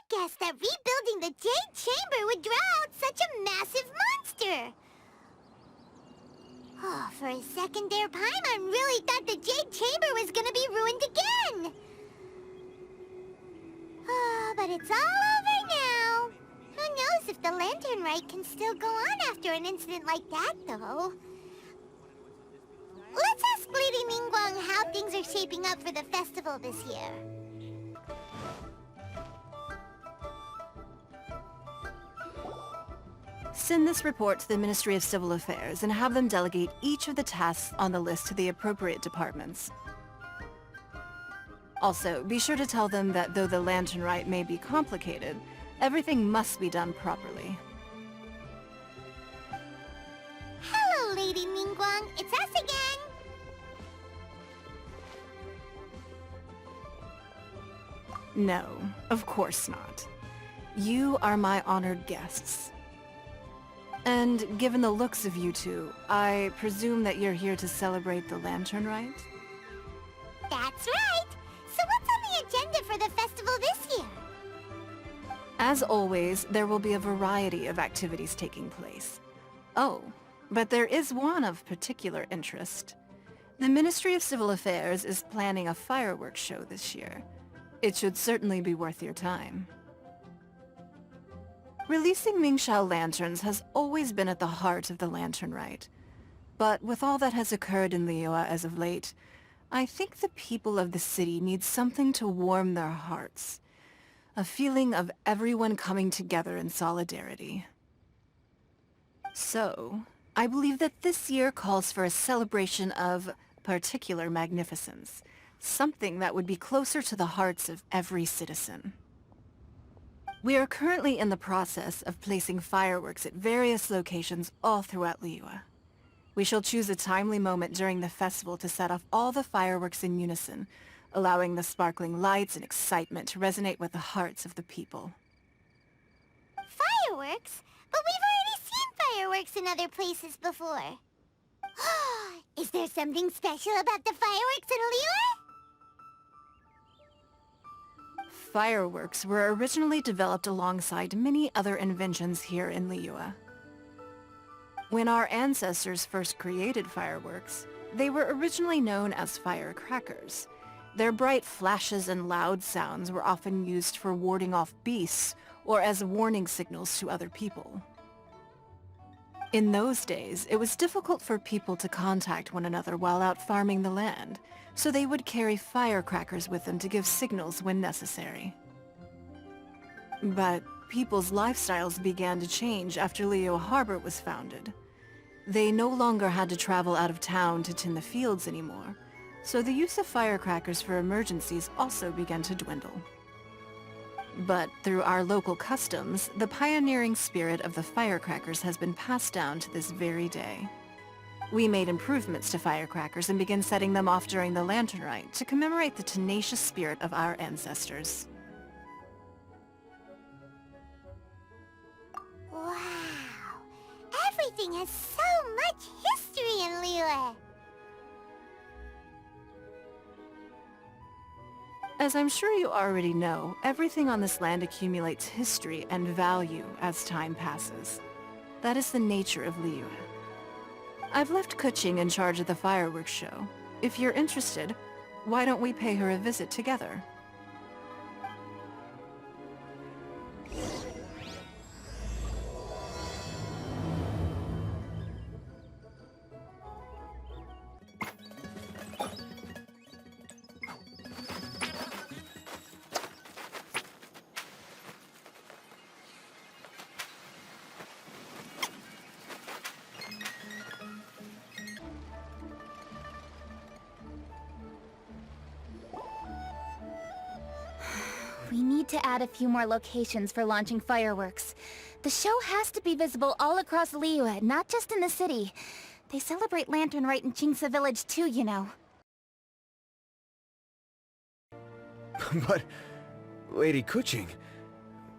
guessed that rebuilding the Jade Chamber would draw out such a massive monster. Oh, for a second there, Paimon really thought the Jade Chamber was gonna be ruined again. But it's all over now. Who knows if the Lantern Rite can still go on after an incident like that, though. Let's ask Lady Mingguang how things are shaping up for the festival this year. Send this report to the Ministry of Civil Affairs and have them delegate each of the tasks on the list to the appropriate departments. Also, be sure to tell them that though the Lantern Rite may be complicated, everything must be done properly. Hello, Lady Mingguang. It's us again. No, of course not. You are my honored guests. And given the looks of you two, I presume that you're here to celebrate the Lantern Rite? That's right. So what's on the agenda for the festival this year? As always, there will be a variety of activities taking place. Oh, but there is one of particular interest. The Ministry of Civil Affairs is planning a fireworks show this year. It should certainly be worth your time. Releasing Mingxiao lanterns has always been at the heart of the Lantern Rite. But with all that has occurred in Liyue as of late, I think the people of the city need something to warm their hearts. A feeling of everyone coming together in solidarity. So, I believe that this year calls for a celebration of particular magnificence. Something that would be closer to the hearts of every citizen. We are currently in the process of placing fireworks at various locations all throughout Liyue. We shall choose a timely moment during the festival to set off all the fireworks in unison, allowing the sparkling lights and excitement to resonate with the hearts of the people. Fireworks? But we've already seen fireworks in other places before. Is there something special about the fireworks in Liyue? Fireworks were originally developed alongside many other inventions here in Liyue. When our ancestors first created fireworks, they were originally known as firecrackers. Their bright flashes and loud sounds were often used for warding off beasts or as warning signals to other people. In those days, it was difficult for people to contact one another while out farming the land, so they would carry firecrackers with them to give signals when necessary. But people's lifestyles began to change after Liyue Harbor was founded. They no longer had to travel out of town to tend the fields anymore, so the use of firecrackers for emergencies also began to dwindle. But through our local customs, the pioneering spirit of the firecrackers has been passed down to this very day. We made improvements to firecrackers and began setting them off during the Lantern Rite to commemorate the tenacious spirit of our ancestors. Wow! Everything has so much history in Liyue! As I'm sure you already know, everything on this land accumulates history and value as time passes. That is the nature of Liyue. I've left Kuching in charge of the fireworks show. If you're interested, why don't we pay her a visit together? We need to add a few more locations for launching fireworks. The show has to be visible all across Liyue, not just in the city. They celebrate Lantern Rite in Jingsa Village too, you know. But, Lady Kuching,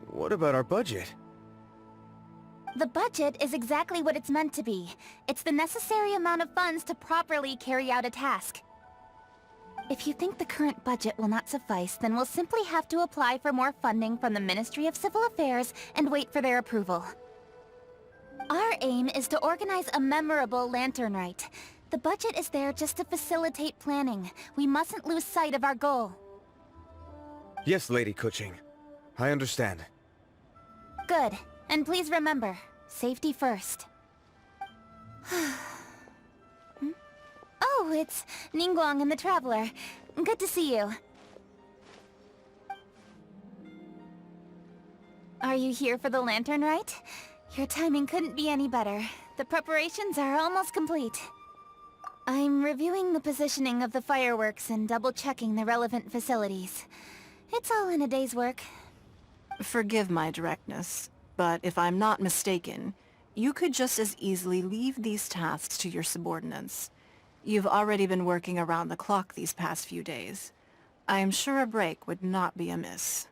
what about our budget? The budget is exactly what it's meant to be. It's the necessary amount of funds to properly carry out a task. If you think the current budget will not suffice, then we'll simply have to apply for more funding from the Ministry of Civil Affairs and wait for their approval. Our aim is to organize a memorable lantern rite. The budget is there just to facilitate planning. We mustn't lose sight of our goal. Yes, Lady Kuching. I understand. Good. And please remember, safety first. Oh, it's Ningguang and the Traveler. Good to see you. Are you here for the lantern rite? Your timing couldn't be any better. The preparations are almost complete. I'm reviewing the positioning of the fireworks and double-checking the relevant facilities. It's all in a day's work. Forgive my directness, but if I'm not mistaken, you could just as easily leave these tasks to your subordinates. You've already been working around the clock these past few days. I am sure a break would not be amiss.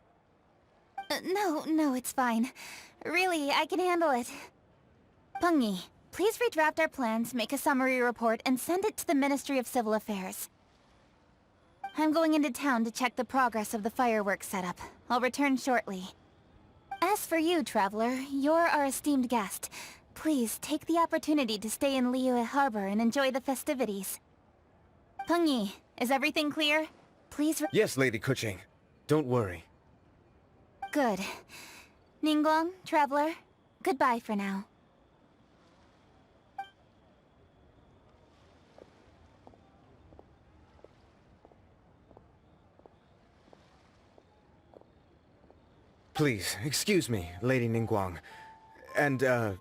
No, it's fine. Really, I can handle it. Pengyi, please redraft our plans, make a summary report, and send it to the Ministry of Civil Affairs. I'm going into town to check the progress of the fireworks setup. I'll return shortly. As for you, Traveler, you're our esteemed guest. Please take the opportunity to stay in Liyue Harbor and enjoy the festivities. Pengyi, is everything clear? Please Yes, Lady Kuching. Don't worry. Good. Ningguang, Traveler, goodbye for now. Please, excuse me, Lady Ningguang. And,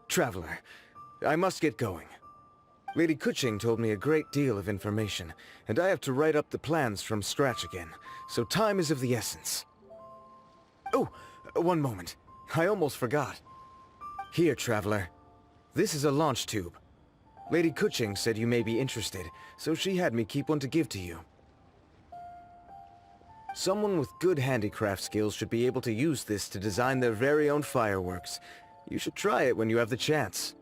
Traveler. I must get going. Lady Kuching told me a great deal of information, and I have to write up the plans from scratch again, so time is of the essence. Oh, one moment. I almost forgot. Here, Traveler. This is a launch tube. Lady Kuching said you may be interested, so she had me keep one to give to you. Someone with good handicraft skills should be able to use this to design their very own fireworks. You should try it when you have the chance.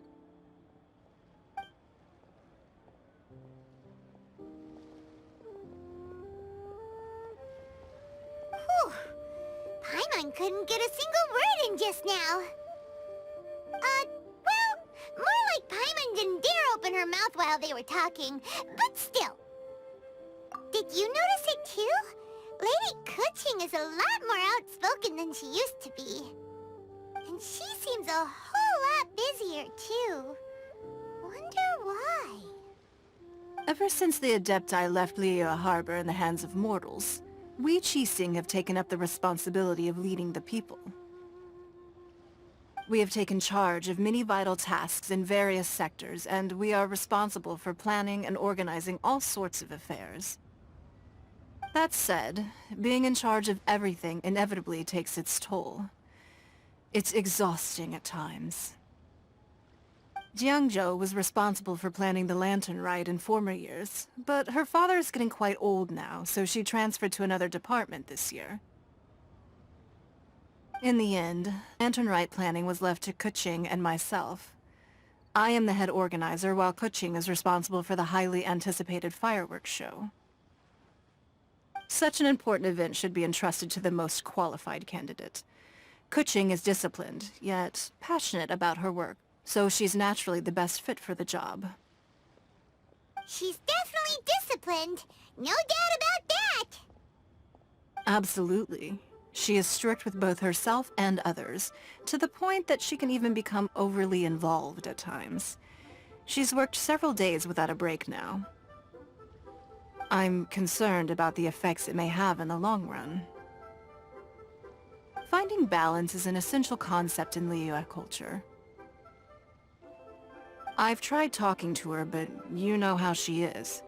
Whew. Paimon couldn't get a single word in just now. Well, more like Paimon didn't dare open her mouth while they were talking, but still. Did you notice it too? Lady Kuching is a lot more outspoken than she used to be. And she seems a whole lot busier too. Wonder why? Ever since the Adepti left Liyue Harbor in the hands of mortals, we Qixing have taken up the responsibility of leading the people. We have taken charge of many vital tasks in various sectors, and we are responsible for planning and organizing all sorts of affairs. That said, being in charge of everything inevitably takes its toll. It's exhausting at times. Jiangzhou was responsible for planning the lantern rite in former years, but her father is getting quite old now, so she transferred to another department this year. In the end, lantern rite planning was left to Kuching and myself. I am the head organizer, while Kuching is responsible for the highly anticipated fireworks show. Such an important event should be entrusted to the most qualified candidate. Kuching is disciplined, yet passionate about her work, so she's naturally the best fit for the job. She's definitely disciplined. No doubt about that. Absolutely. She is strict with both herself and others, to the point that she can even become overly involved at times. She's worked several days without a break now. I'm concerned about the effects it may have in the long run. Finding balance is an essential concept in Liyue culture. I've tried talking to her, but you know how she is.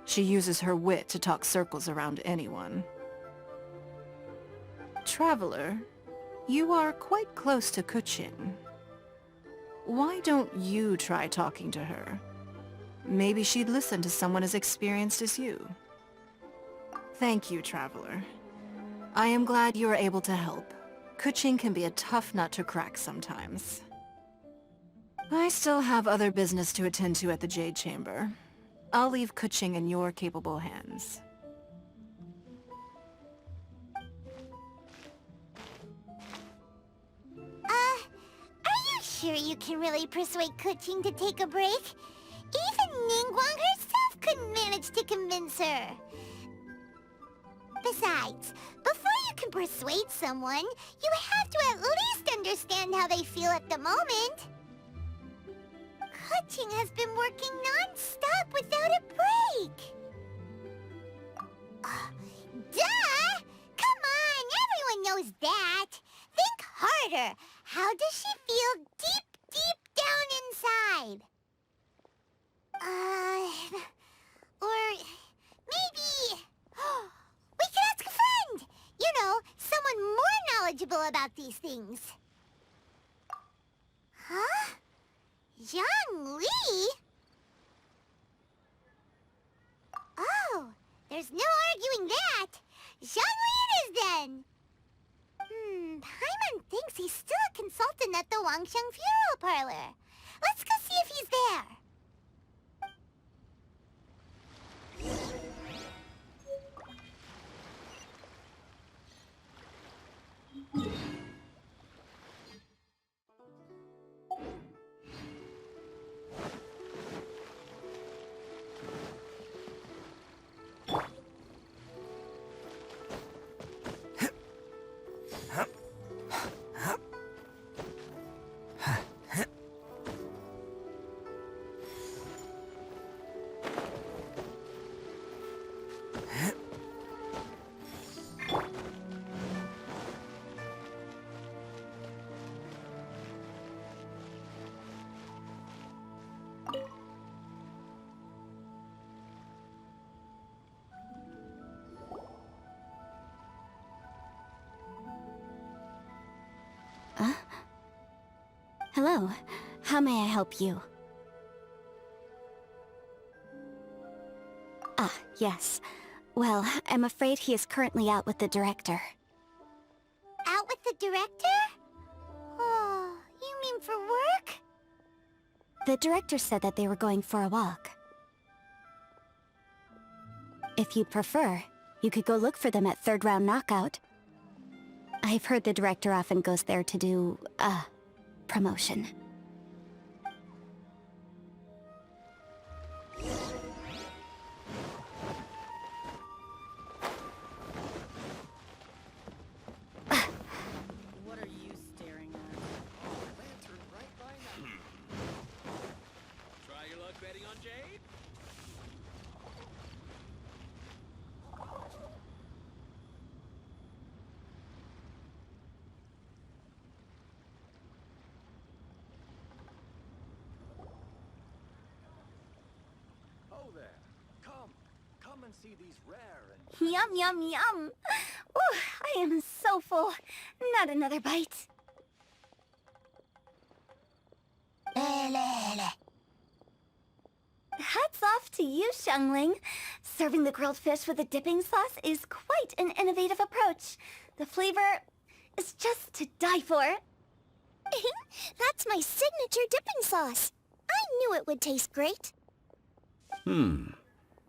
She uses her wit to talk circles around anyone. Traveler, you are quite close to Kuching. Why don't you try talking to her? Maybe she'd listen to someone as experienced as you. Thank you, Traveler. I am glad you are able to help. Kuching can be a tough nut to crack sometimes. I still have other business to attend to at the Jade Chamber. I'll leave Kuching in your capable hands. sure you can really persuade Kuching to take a break? Even Ningguang herself couldn't manage to convince her. Besides, before you can persuade someone, you have to at least understand how they feel at the moment. Kuching has been working non-stop without a break. Duh! Come on, everyone knows that. Think harder. How does she feel deep down inside? Or maybe... we could ask a friend! You know, someone more knowledgeable about these things. Huh? Zhongli? Oh, there's no arguing that. Zhongli it is then. Paimon thinks he's still a consultant at the Wangsheng Funeral Parlor. Let's go see if he's there. Hello. How may I help you? Ah, yes. Well, I'm afraid he is currently out with the director. Out with the director? Oh, you mean for work? The director said that they were going for a walk. If you prefer, you could go look for them at third round knockout. I've heard the director often goes there to do, promotion. What are you staring at? Lantern right by now. Try your luck betting on Jade? Oh there. Come and see these rare and... Yum, yum, yum! Ooh, I am so full. Not another bite. Hats off to you, Xiangling. Serving the grilled fish with a dipping sauce is quite an innovative approach. The flavor is just to die for. That's my signature dipping sauce. I knew it would taste great.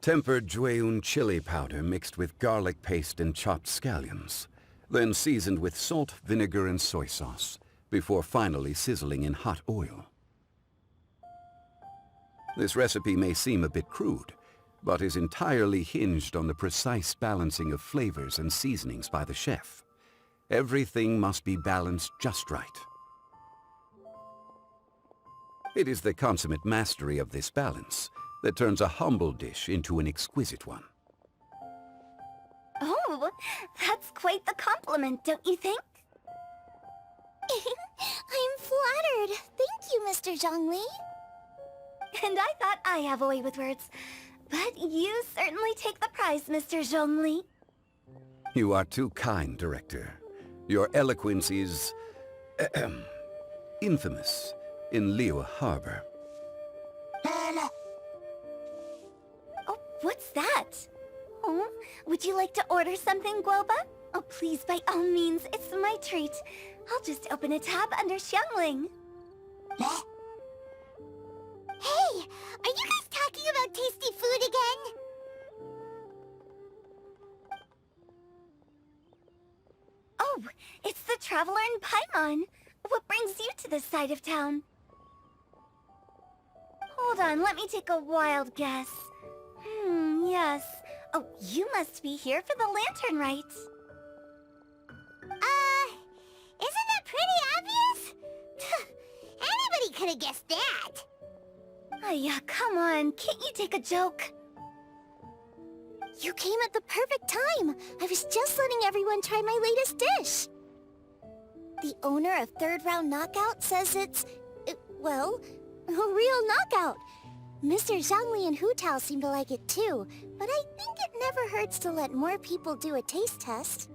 Tempered Jueyun chili powder mixed with garlic paste and chopped scallions, then seasoned with salt, vinegar, and soy sauce, before finally sizzling in hot oil. This recipe may seem a bit crude, but is entirely hinged on the precise balancing of flavors and seasonings by the chef. Everything must be balanced just right. It is the consummate mastery of this balance that turns a humble dish into an exquisite one. Oh, that's quite the compliment, don't you think? I'm flattered. Thank you, Mr. Zhongli. And I thought I have a way with words. But you certainly take the prize, Mr. Zhongli. You are too kind, Director. Your eloquence is... infamous in Liyue Harbor. Oh, what's that? Oh, would you like to order something, Guoba? Oh, please, by all means, it's my treat. I'll just open a tab under Xiangling. Hey, are you guys talking about tasty food again? Oh, it's the Traveler in Paimon. What brings you to this side of town? Hold on, let me take a wild guess. Yes. Oh, you must be here for the lantern rites. Isn't that pretty obvious? Anybody could have guessed that. Oh yeah, come on, can't you take a joke? You came at the perfect time. I was just letting everyone try my latest dish. The owner of Third Round Knockout says it's, well, a real knockout. Mr. Zhangli and Hu Tao seem to like it too, but I think it never hurts to let more people do a taste test.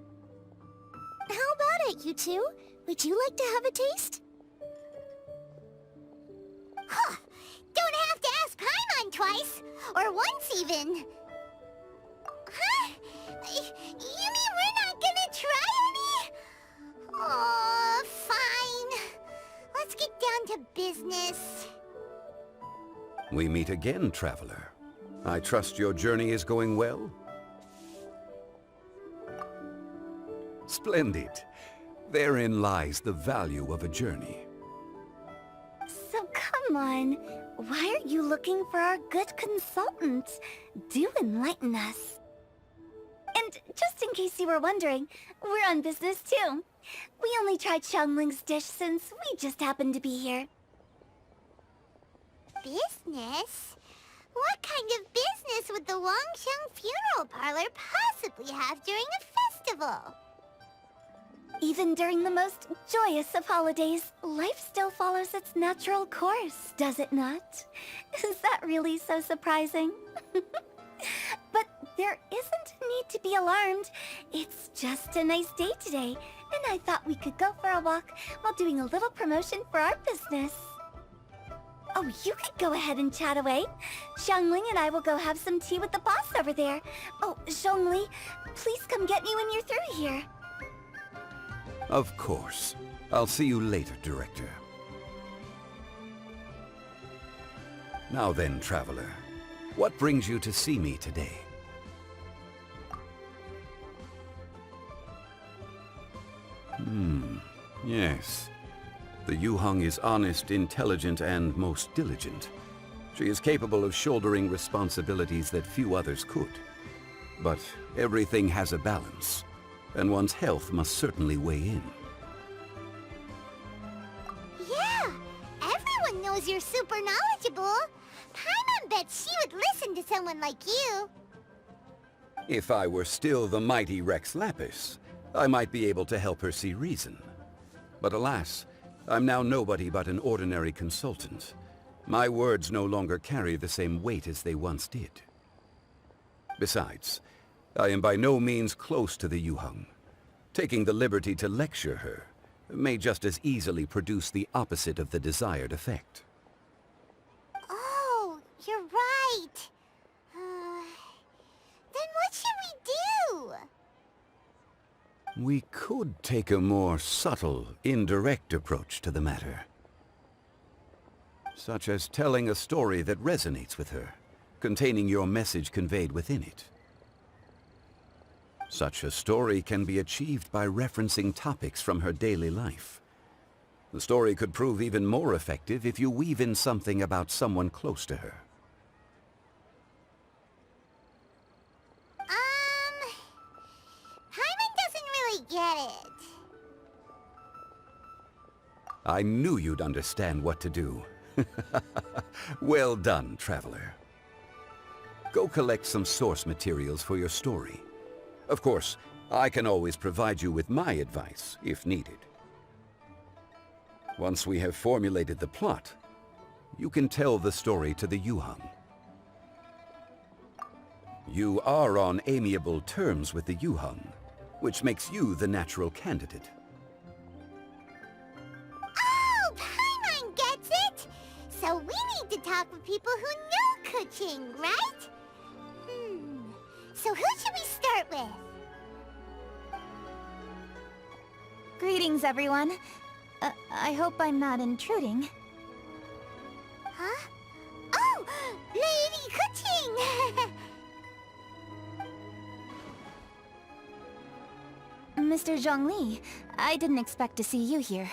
How about it, you two? Would you like to have a taste? Huh. Don't have to ask Paimon twice. Or once even. Huh? You mean we're not gonna try any? Oh, fine. Let's get down to business. We meet again, traveler. I trust your journey is going well? Splendid. Therein lies the value of a journey. So come on, why are you looking for our good consultant? Do enlighten us. And just in case you were wondering, we're on business too. We only tried Xiangling's dish since we just happened to be here. Business? What kind of business would the Wangsheng Funeral Parlor possibly have during a festival? Even during the most joyous of holidays, life still follows its natural course, does it not? Is that really so surprising? But there isn't a need to be alarmed. It's just a nice day today, and I thought we could go for a walk while doing a little promotion for our business. Oh, you could go ahead and chat away. Xiangling and I will go have some tea with the boss over there. Oh, Zhongli, please come get me when you're through here. Of course. I'll see you later, Director. Now then, traveler. What brings you to see me today? Yes. The Yuheng is honest, intelligent, and most diligent. She is capable of shouldering responsibilities that few others could. But everything has a balance, and one's health must certainly weigh in. Yeah, everyone knows you're super knowledgeable. Paimon bets she would listen to someone like you. If I were still the mighty Rex Lapis, I might be able to help her see reason. But alas, I'm now nobody but an ordinary consultant. My words no longer carry the same weight as they once did. Besides, I am by no means close to the Yuheng. Taking the liberty to lecture her may just as easily produce the opposite of the desired effect. Oh, you're right. Then what should we do? We could take a more subtle, indirect approach to the matter. Such as telling a story that resonates with her, containing your message conveyed within it. Such a story can be achieved by referencing topics from her daily life. The story could prove even more effective if you weave in something about someone close to her. Paimon doesn't really get it. I knew you'd understand what to do. Well done, traveler. Go collect some source materials for your story. Of course, I can always provide you with my advice, if needed. Once we have formulated the plot, you can tell the story to the Yuheng. You are on amiable terms with the Yuheng, which makes you the natural candidate. Oh, Paimon gets it! So we need to talk with people who know Kuching, right? So who should we start with? Greetings, everyone. I hope I'm not intruding. Huh? Oh! Lady Kuching! Mr. Zhongli, I didn't expect to see you here.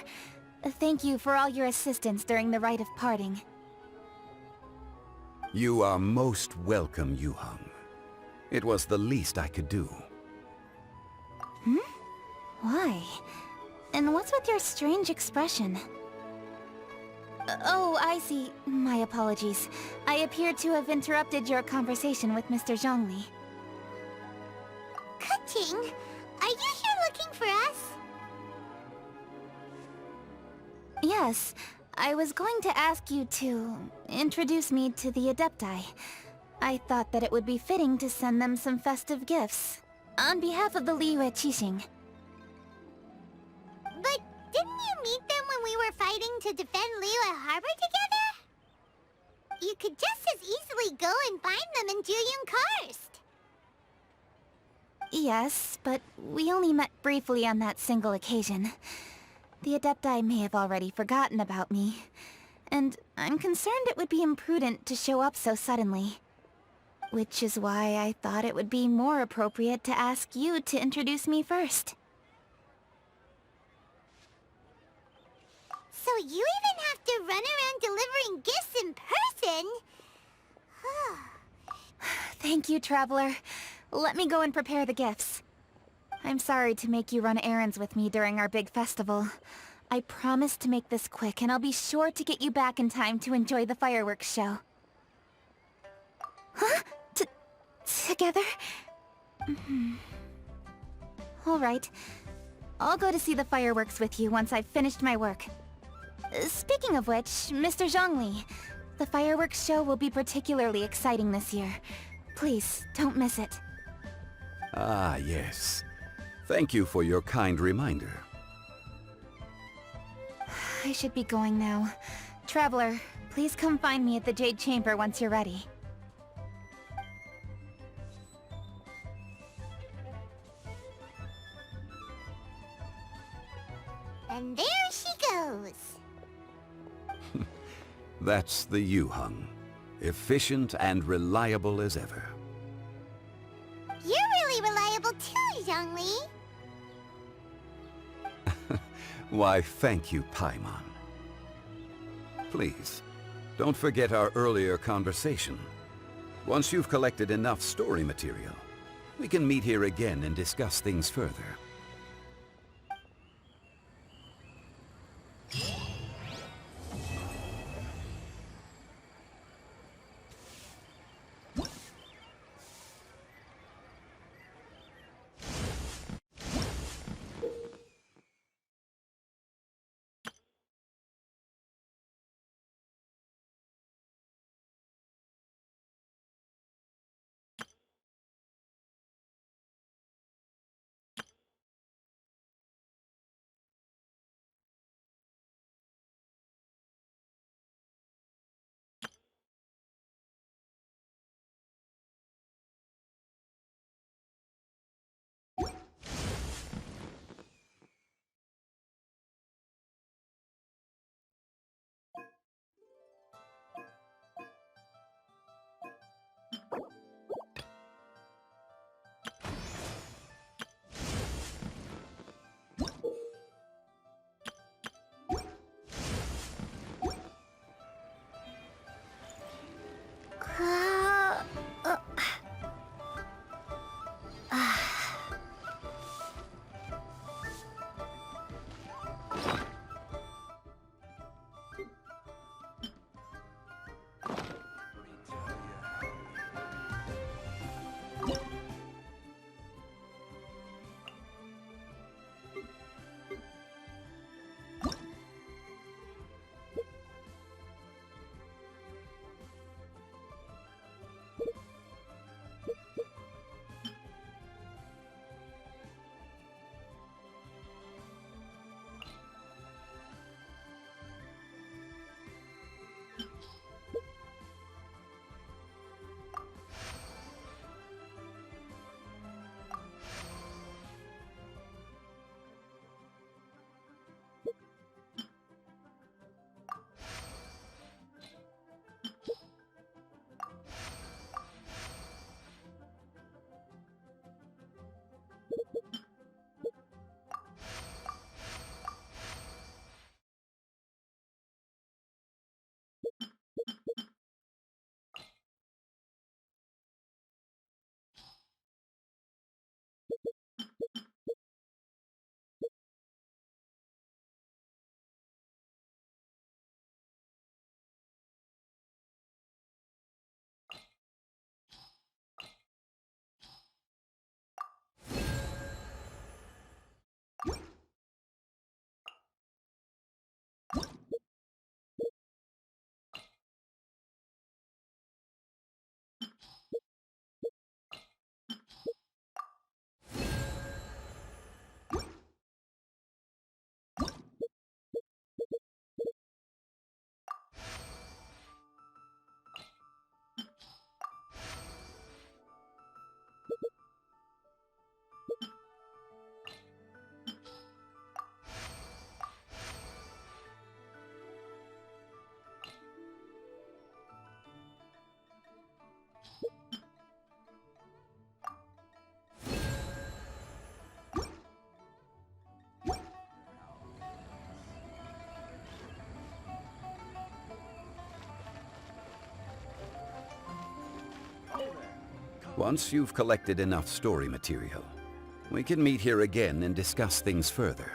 Thank you for all your assistance during the rite of parting. You are most welcome, Yu-hung. It was the least I could do. Why? And what's with your strange expression? Oh, I see. My apologies. I appear to have interrupted your conversation with Mr. Zhongli. Kuching, are you here looking for us? Yes, I was going to ask you to introduce me to the Adepti. I thought that it would be fitting to send them some festive gifts. On behalf of the Liyue Qixing. But didn't you meet them when we were fighting to defend Liyue Harbor together? You could just as easily go and find them in Juyun Karst. Yes, but we only met briefly on that single occasion. The Adepti may have already forgotten about me, and I'm concerned it would be imprudent to show up so suddenly. Which is why I thought it would be more appropriate to ask you to introduce me first. So you even have to run around delivering gifts in person? Thank you, Traveler. Let me go and prepare the gifts. I'm sorry to make you run errands with me during our big festival. I promise to make this quick, and I'll be sure to get you back in time to enjoy the fireworks show. Huh? Together? All right. I'll go to see the fireworks with you once I've finished my work. Speaking of which, Mr. Zhongli, the fireworks show will be particularly exciting this year. Please, don't miss it. Ah, yes. Thank you for your kind reminder. I should be going now. Traveler, please come find me at the Jade Chamber once you're ready. And there she goes. That's the Yu-hung. Efficient and reliable as ever. You're really reliable too, Zhongli. Why, thank you, Paimon. Please, don't forget our earlier conversation. Once you've collected enough story material, we can meet here again and discuss things further. Once you've collected enough story material, we can meet here again and discuss things further.